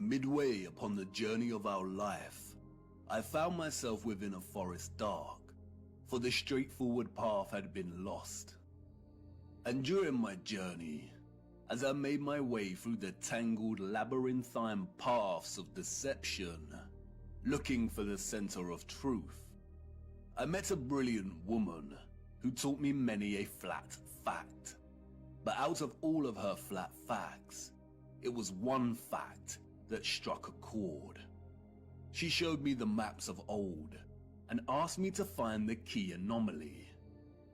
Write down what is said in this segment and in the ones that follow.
midway upon the journey of our life, I found myself within a forest dark, for the straightforward path had been lost. And during my journey, as I made my way through the tangled labyrinthine paths of deception, looking for the center of truth, I met a brilliant woman who taught me many a flat fact. But out of all of her flat facts, it was one fact that struck a chord. She showed me the maps of old and asked me to find the key anomaly,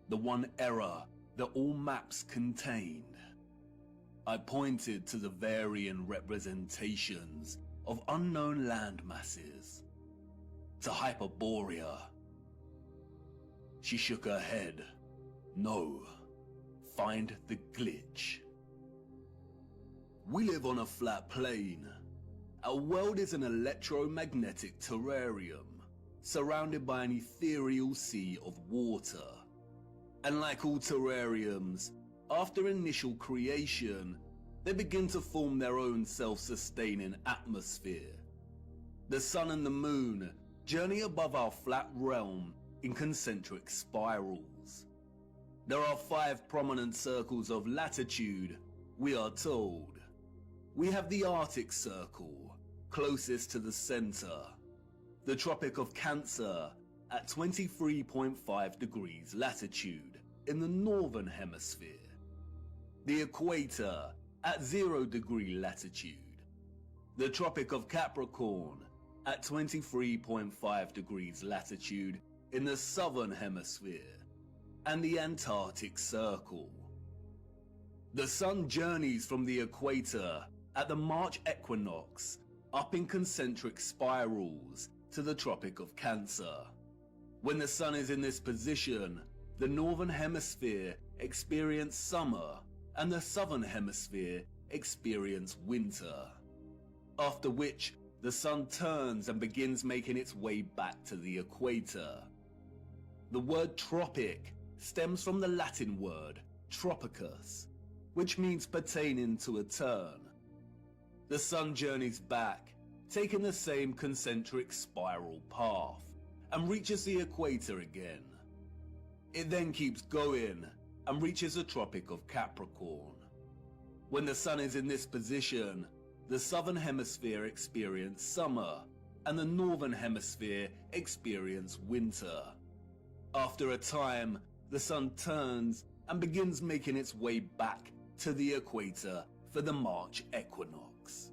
the one error that all maps contained. I pointed to the varying representations of unknown land masses, to Hyperborea. She shook her head. No, find the glitch. We live on a flat plane. Our world is an electromagnetic terrarium, surrounded by an ethereal sea of water. And like all terrariums, after initial creation, they begin to form their own self-sustaining atmosphere. The sun and the moon journey above our flat realm in concentric spirals. There are 5 prominent circles of latitude, we are told. We have the Arctic Circle, closest to the center, the Tropic of Cancer at 23.5 degrees latitude in the northern hemisphere, the Equator at 0 degree latitude, the Tropic of Capricorn at 23.5 degrees latitude in the southern hemisphere, and the Antarctic Circle. The sun journeys from the equator at the March equinox up in concentric spirals to the Tropic of Cancer. When the sun is in this position, the northern hemisphere experiences summer and the southern hemisphere experiences winter. After which, the sun turns and begins making its way back to the equator. The word tropic stems from the Latin word tropicus, which means pertaining to a turn. The sun journeys back, taking the same concentric spiral path, and reaches the equator again. It then keeps going and reaches the Tropic of Capricorn. When the sun is in this position, the southern hemisphere experiences summer and the northern hemisphere experiences winter. After a time, the sun turns and begins making its way back to the equator for the March equinox.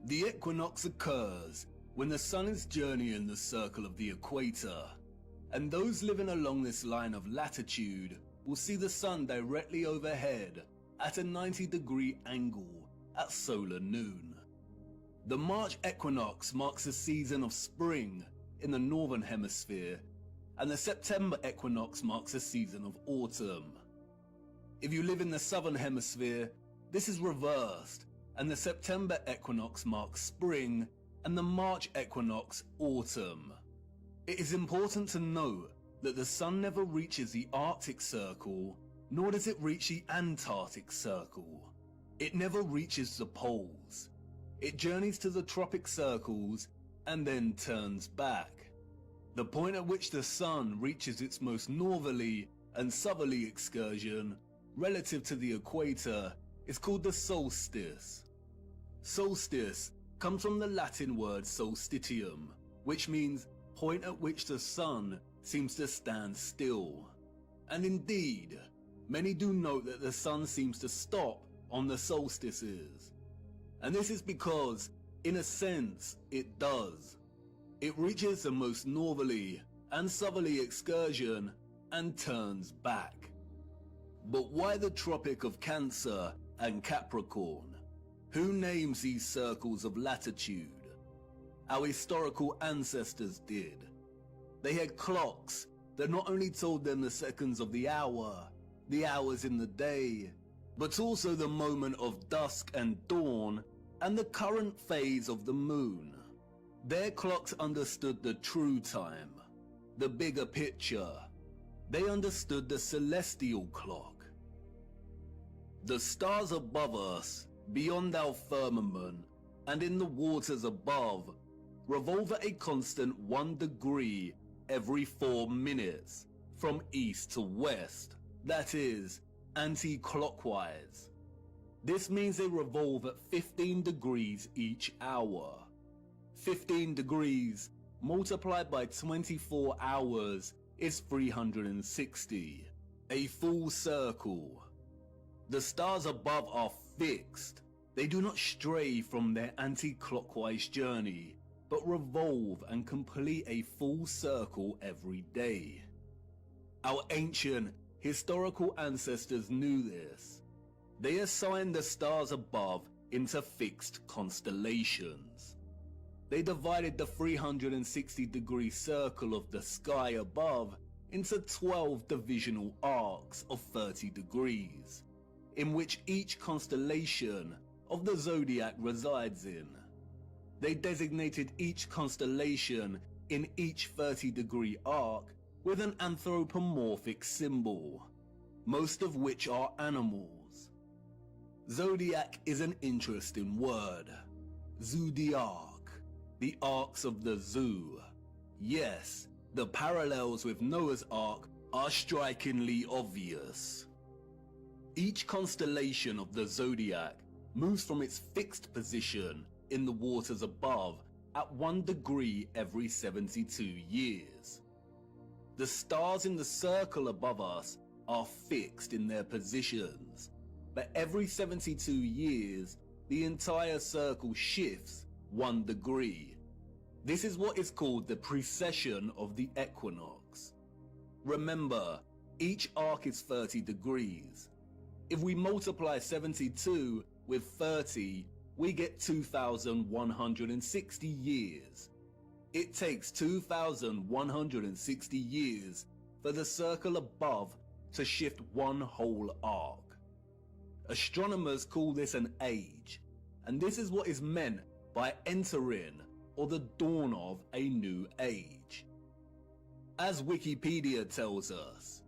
The equinox occurs when the sun is journeying the circle of the equator, and those living along this line of latitude will see the sun directly overhead at a 90-degree angle at solar noon. The March equinox marks the season of spring in the northern hemisphere, and the September equinox marks the season of autumn. If you live in the southern hemisphere, this is reversed, and the September equinox marks spring and the March equinox autumn. It is important to note that the sun never reaches the Arctic Circle, nor does it reach the Antarctic Circle. It never reaches the poles. It journeys to the tropic circles and then turns back. The point at which the sun reaches its most northerly and southerly excursion relative to the equator is called the solstice. Solstice comes from the Latin word solstitium, which means point at which the sun seems to stand still. And indeed, many do note that the sun seems to stop on the solstices. And this is because, in a sense, it does. It reaches the most northerly and southerly excursion and turns back. But why the Tropic of Cancer and Capricorn? Who names these circles of latitude? Our historical ancestors did. They had clocks that not only told them the seconds of the hour, the hours in the day, but also the moment of dusk and dawn and the current phase of the moon. Their clocks understood the true time, the bigger picture. They understood the celestial clock. The stars above us, beyond our firmament, and in the waters above revolve at a constant 1 degree every 4 minutes from east to west, that is, anti-clockwise. This means they revolve at 15 degrees each hour. 15 degrees multiplied by 24 hours is 360, a full circle. The stars above are fixed. They do not stray from their anti-clockwise journey, but revolve and complete a full circle every day. Our ancient, historical ancestors knew this. They assigned the stars above into fixed constellations. They divided the 360-degree circle of the sky above into 12 divisional arcs of 30 degrees, in which each constellation of the zodiac resides in. They designated each constellation in each 30-degree arc with an anthropomorphic symbol, most of which are animals. Zodiac is an interesting word. Zodiac, the arcs of the zoo. Yes, the parallels with Noah's Ark are strikingly obvious. Each constellation of the zodiac moves from its fixed position in the waters above at 1 degree every 72 years. The stars in the circle above us are fixed in their positions, but every 72 years the entire circle shifts 1 degree. This is what is called the precession of the equinox. Remember, each arc is 30 degrees. If we multiply 72 with 30, we get 2,160 years. It takes 2,160 years for the circle above to shift 1 whole arc. Astronomers call this an age, and this is what is meant by entering or the dawn of a new age. As Wikipedia tells us,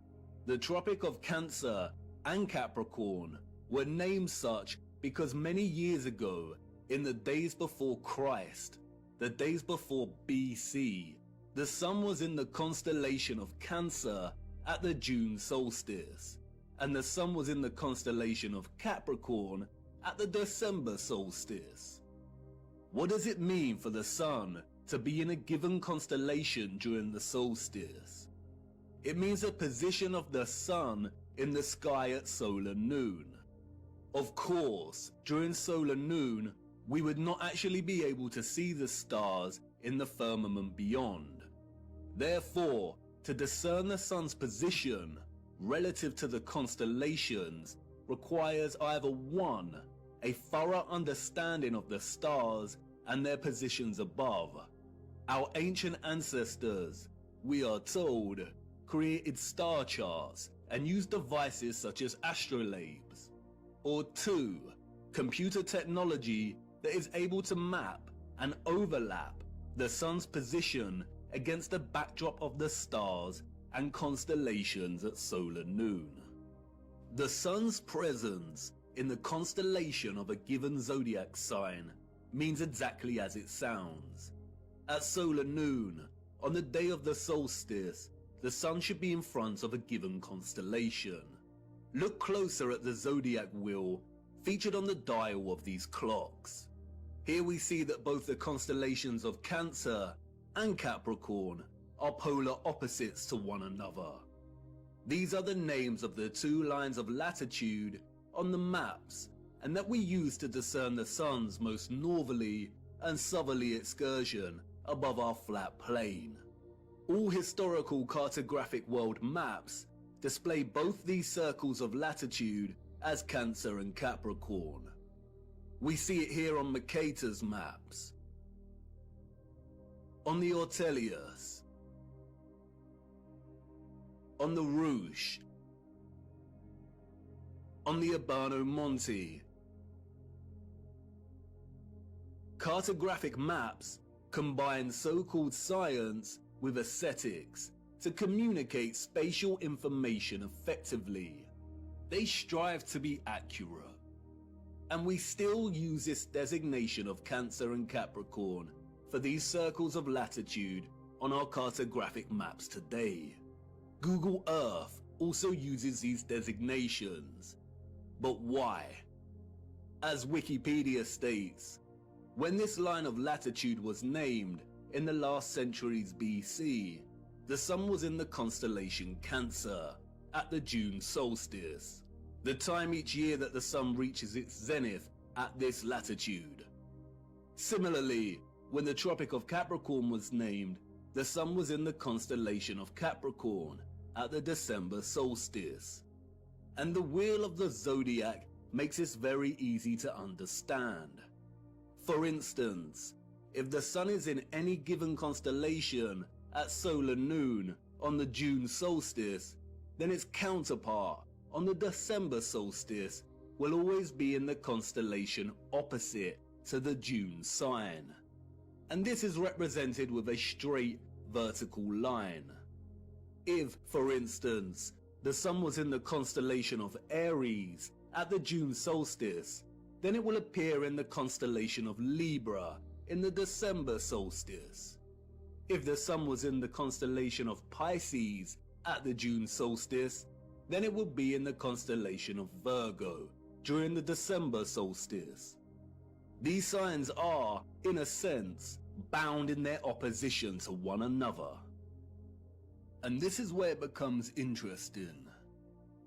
the Tropic of Cancer and Capricorn were named such because many years ago, in the days before Christ, the days before BC, the sun was in the constellation of Cancer at the June solstice, and the sun was in the constellation of Capricorn at the December solstice. What does it mean for the sun to be in a given constellation during the solstice? It means a position of the sun in the sky at solar noon. Of course, during solar noon, we would not actually be able to see the stars in the firmament beyond. Therefore, to discern the sun's position relative to the constellations requires either 1, a thorough understanding of the stars and their positions above. Our ancient ancestors, we are told, created star charts and used devices such as astrolabes. Or 2, computer technology that is able to map and overlap the sun's position against the backdrop of the stars and constellations at solar noon. The sun's presence in the constellation of a given zodiac sign means exactly as it sounds. At solar noon, on the day of the solstice, the sun should be in front of a given constellation. Look closer at the zodiac wheel featured on the dial of these clocks. Here we see that both the constellations of Cancer and Capricorn are polar opposites to one another. These are the names of the 2 lines of latitude on the maps, and that we use to discern the sun's most northerly and southerly excursion above our flat plane. All historical cartographic world maps display both these circles of latitude as Cancer and Capricorn. We see it here on Mercator's maps, on the Ortelius, on the Rouge, on the Urbano Monte. Cartographic maps combine so-called science with aesthetics to communicate spatial information effectively. They strive to be accurate. And we still use this designation of Cancer and Capricorn for these circles of latitude on our cartographic maps today. Google Earth also uses these designations. But why? As Wikipedia states, when this line of latitude was named in the last centuries BC, the sun was in the constellation Cancer at the June solstice, the time each year that the sun reaches its zenith at this latitude. Similarly, when the Tropic of Capricorn was named, the sun was in the constellation of Capricorn at the December solstice. And the wheel of the zodiac makes this very easy to understand. For instance, if the sun is in any given constellation at solar noon on the June solstice, then its counterpart on the December solstice will always be in the constellation opposite to the June sign. And this is represented with a straight vertical line. If, for instance, the sun was in the constellation of Aries at the June solstice, then it will appear in the constellation of Libra in the December solstice. If the sun was in the constellation of Pisces at the June solstice, then it will be in the constellation of Virgo during the December solstice. These signs are, in a sense, bound in their opposition to one another. And this is where it becomes interesting.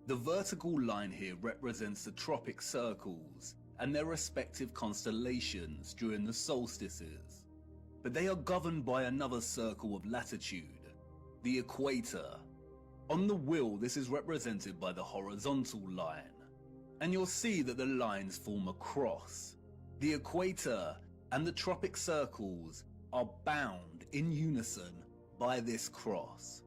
The vertical line here represents the tropic circles and their respective constellations during the solstices, but they are governed by another circle of latitude, the equator. On the wheel, this is represented by the horizontal line, and you'll see that the lines form a cross. The equator and the tropic circles are bound in unison by this cross.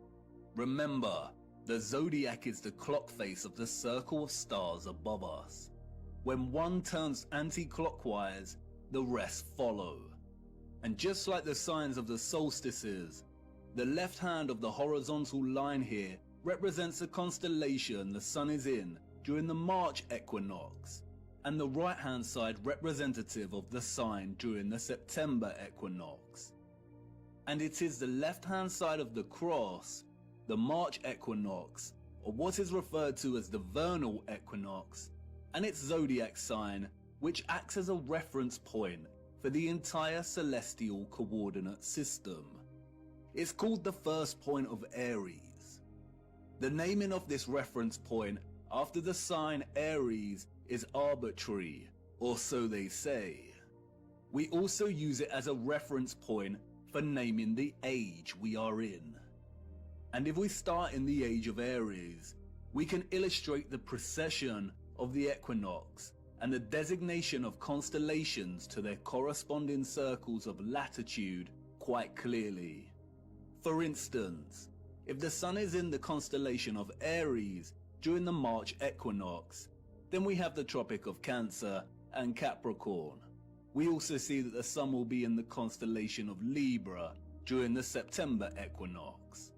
Remember, the zodiac is the clock face of the circle of stars above us. When one turns anti-clockwise, the rest follow. And just like the signs of the solstices, the left hand of the horizontal line here represents the constellation the sun is in during the March equinox, and the right hand side representative of the sign during the September equinox. And it is the left hand side of the cross, the March equinox, or what is referred to as the vernal equinox, and its zodiac sign, which acts as a reference point for the entire celestial coordinate system. It's called the first point of Aries. The naming of this reference point after the sign Aries is arbitrary, or so they say. We also use it as a reference point for naming the age we are in. And if we start in the age of Aries, we can illustrate the precession of the equinox and the designation of constellations to their corresponding circles of latitude quite clearly. For instance, if the sun is in the constellation of Aries during the March equinox, then we have the Tropic of Cancer and Capricorn. We also see that the sun will be in the constellation of Libra during the September equinox.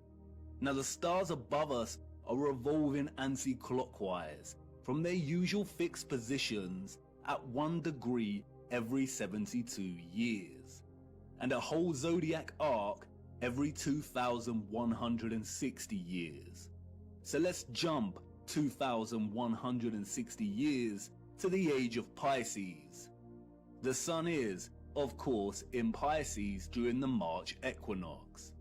Now the stars above us are revolving anti-clockwise from their usual fixed positions at 1 degree every 72 years, and a whole zodiac arc every 2,160 years. So let's jump 2,160 years to the age of Pisces. The sun is, of course, in Pisces during the March equinox.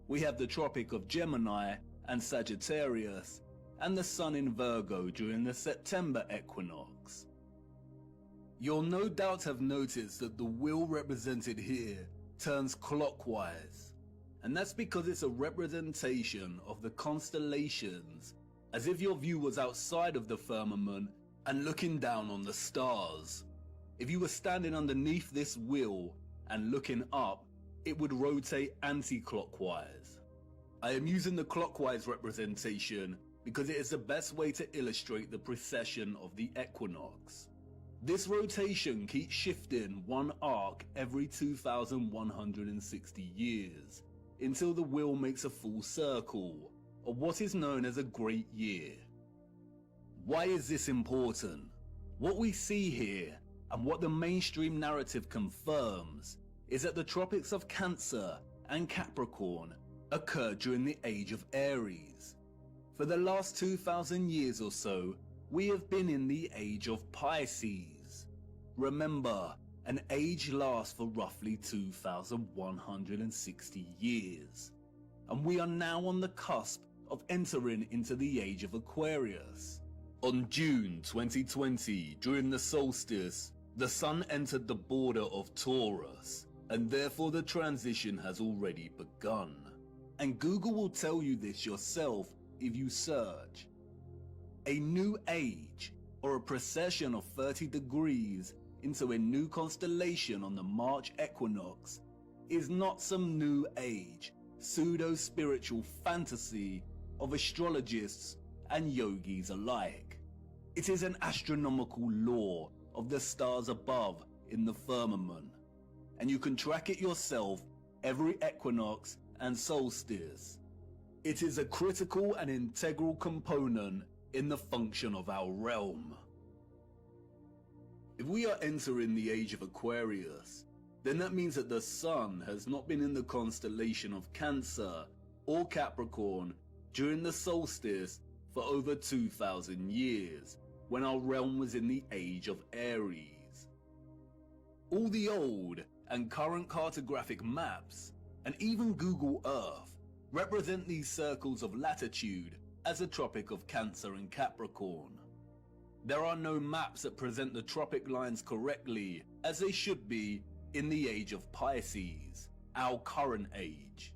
We have the Tropic of Gemini and Sagittarius, and the sun in Virgo during the September equinox. You'll no doubt have noticed that the wheel represented here turns clockwise, and that's because it's a representation of the constellations, as if your view was outside of the firmament and looking down on the stars. If you were standing underneath this wheel and looking up, it would rotate anti-clockwise. I am using the clockwise representation because it is the best way to illustrate the precession of the equinox. This rotation keeps shifting one arc every 2,160 years, until the wheel makes a full circle, or what is known as a great year. Why is this important? What we see here, and what the mainstream narrative confirms, is that the tropics of Cancer and Capricorn occurred during the age of Aries. For the last 2,000 years or so, we have been in the age of Pisces. Remember, an age lasts for roughly 2,160 years, and we are now on the cusp of entering into the age of Aquarius. On June 2020, during the solstice, the sun entered the border of Taurus, and therefore the transition has already begun. And Google will tell you this yourself if you search. A new age, or a precession of 30 degrees into a new constellation on the March equinox, is not some new age, pseudo-spiritual fantasy of astrologists and yogis alike. It is an astronomical law of the stars above in the firmament, and you can track it yourself every equinox and solstice. It is a critical and integral component in the function of our realm. If we are entering the age of Aquarius, then that means that the sun has not been in the constellation of Cancer or Capricorn during the solstice for over 2,000 years, when our realm was in the age of Aries. All the old and current cartographic maps, and even Google Earth, represent these circles of latitude as the Tropic of Cancer and Capricorn. There are no maps that present the tropic lines correctly as they should be in the age of Pisces, our current age.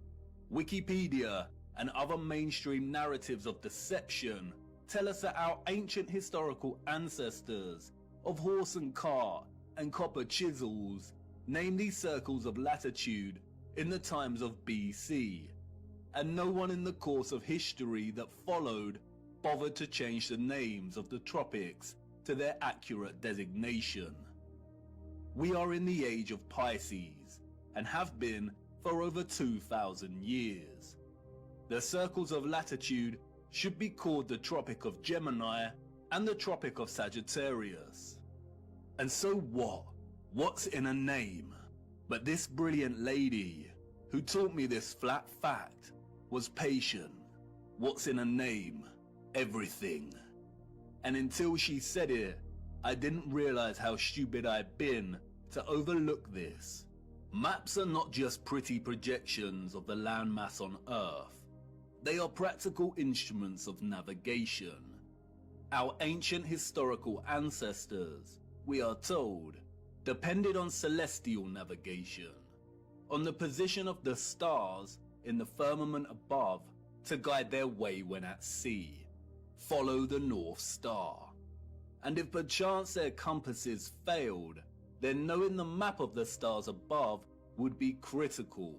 Wikipedia and other mainstream narratives of deception tell us that our ancient historical ancestors of horse and cart and copper chisels named these circles of latitude in the times of BC, and no one in the course of history that followed bothered to change the names of the tropics to their accurate designation. We are in the age of Pisces, and have been for over 2,000 years. The circles of latitude should be called the Tropic of Gemini and the Tropic of Sagittarius. And so what? What's in a name? But this brilliant lady, who taught me this flat fact, was patient. What's in a name? Everything. And until she said it, I didn't realize how stupid I'd been to overlook this. Maps are not just pretty projections of the landmass on Earth. They are practical instruments of navigation. Our ancient historical ancestors, we are told, depended on celestial navigation, on the position of the stars in the firmament above to guide their way when at sea. Follow the North Star. And if perchance their compasses failed, then knowing the map of the stars above would be critical.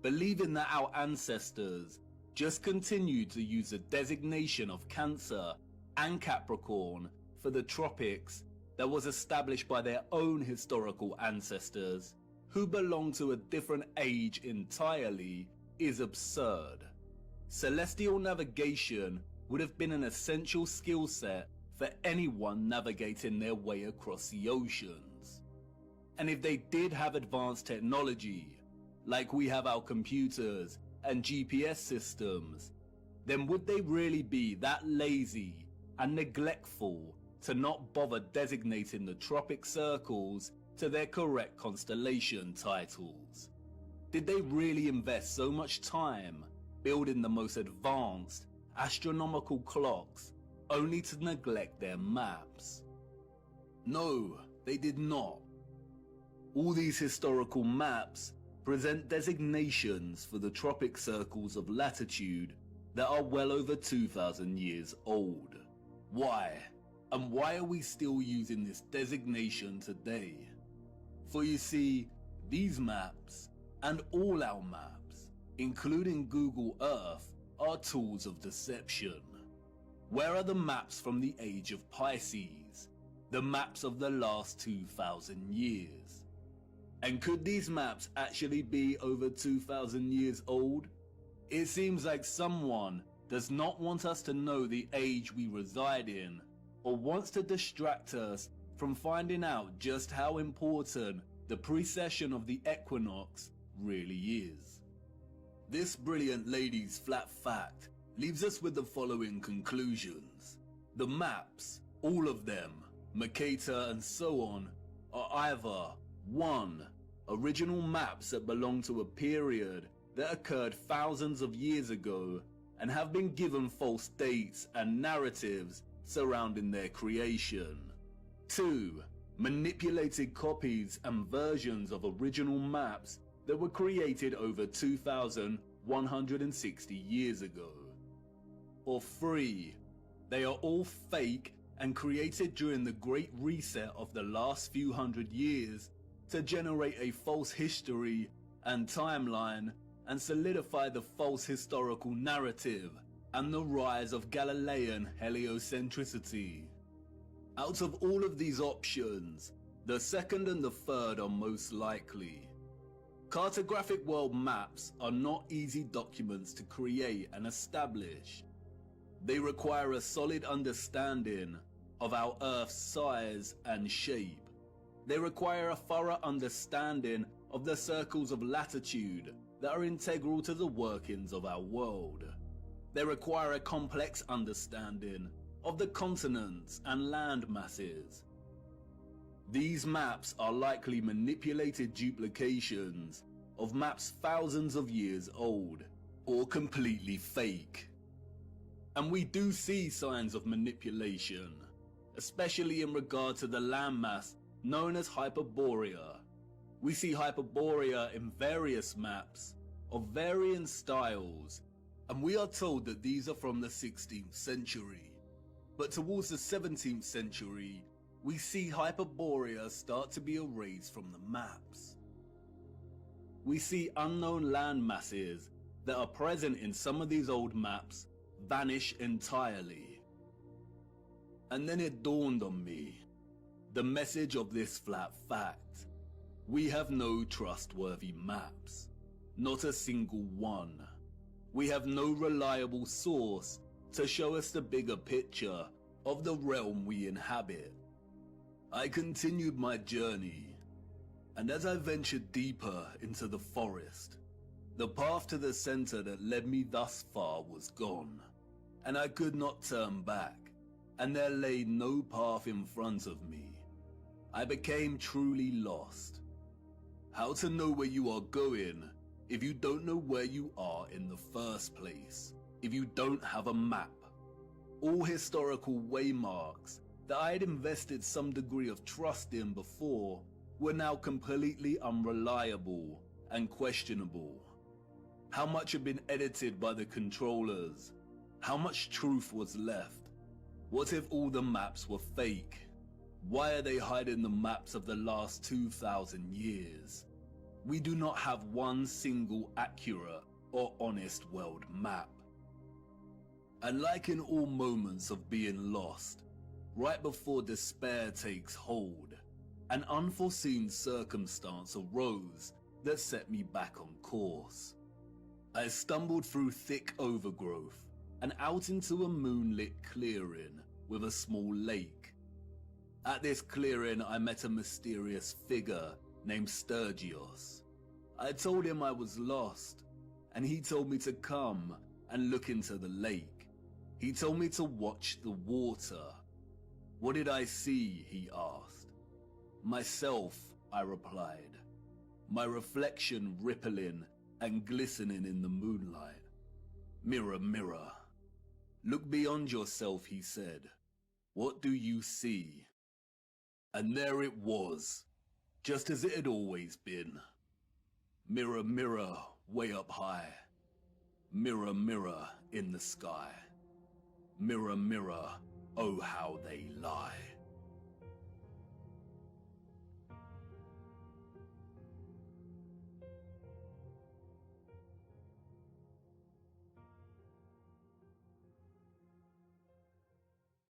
Believing that our ancestors just continued to use the designation of Cancer and Capricorn for the tropics that was established by their own historical ancestors, who belong to a different age entirely, is absurd. Celestial navigation would have been an essential skill set for anyone navigating their way across the oceans. And if they did have advanced technology, like we have our computers and GPS systems, then would they really be that lazy and neglectful to not bother designating the tropic circles to their correct constellation titles? Did they really invest so much time building the most advanced astronomical clocks only to neglect their maps? No, they did not. All these historical maps present designations for the tropic circles of latitude that are well over 2,000 years old. Why? And why are we still using this designation today? For you see, these maps, and all our maps, including Google Earth, are tools of deception. Where are the maps from the age of Pisces? The maps of the last 2,000 years? And could these maps actually be over 2,000 years old? It seems like someone does not want us to know the age we reside in, or wants to distract us from finding out just how important the precession of the equinox really is. This brilliant lady's flat fact leaves us with the following conclusions. The maps, all of them, Mercator and so on, are either 1. Original maps that belong to a period that occurred thousands of years ago and have been given false dates and narratives surrounding their creation. 2. Manipulated copies and versions of original maps that were created over 2,160 years ago. Or 3. They are all fake and created during the Great Reset of the last few hundred years to generate a false history and timeline and solidify the false historical narrative and the rise of Galilean heliocentricity. Out of all of these options, the second and the third are most likely. Cartographic world maps are not easy documents to create and establish. They require a solid understanding of our Earth's size and shape. They require a thorough understanding of the circles of latitude that are integral to the workings of our world. They require a complex understanding of the continents and land masses. These maps are likely manipulated duplications of maps thousands of years old, or completely fake. And we do see signs of manipulation, especially in regard to the landmass known as Hyperborea. We see Hyperborea in various maps of varying styles, and we are told that these are from the 16th century. But towards the 17th century, we see Hyperborea start to be erased from the maps. We see unknown land masses that are present in some of these old maps vanish entirely. And then it dawned on me, the message of this flat fact. We have no trustworthy maps, not a single one. We have no reliable source to show us the bigger picture of the realm we inhabit. I continued my journey, and as I ventured deeper into the forest, the path to the center that led me thus far was gone, and I could not turn back, and there lay no path in front of me. I became truly lost. How to know where you are going if you don't know where you are in the first place, if you don't have a map? All historical waymarks that I had invested some degree of trust in before were now completely unreliable and questionable. How much had been edited by the controllers? How much truth was left? What if all the maps were fake? Why are they hiding the maps of the last 2,000 years? We do not have one single accurate or honest world map. And like in all moments of being lost, right before despair takes hold, an unforeseen circumstance arose that set me back on course. I stumbled through thick overgrowth and out into a moonlit clearing with a small lake. At this clearing I met a mysterious figure named Sturgios. I told him I was lost, and he told me to come and look into the lake. He told me to watch the water. What did I see, he asked. Myself, I replied, my reflection rippling and glistening in the moonlight. Mirror, mirror, look beyond yourself, he said. What do you see? And there it was, just as it had always been. Mirror, mirror, way up high. Mirror, mirror in the sky. Mirror, mirror, oh how they lie.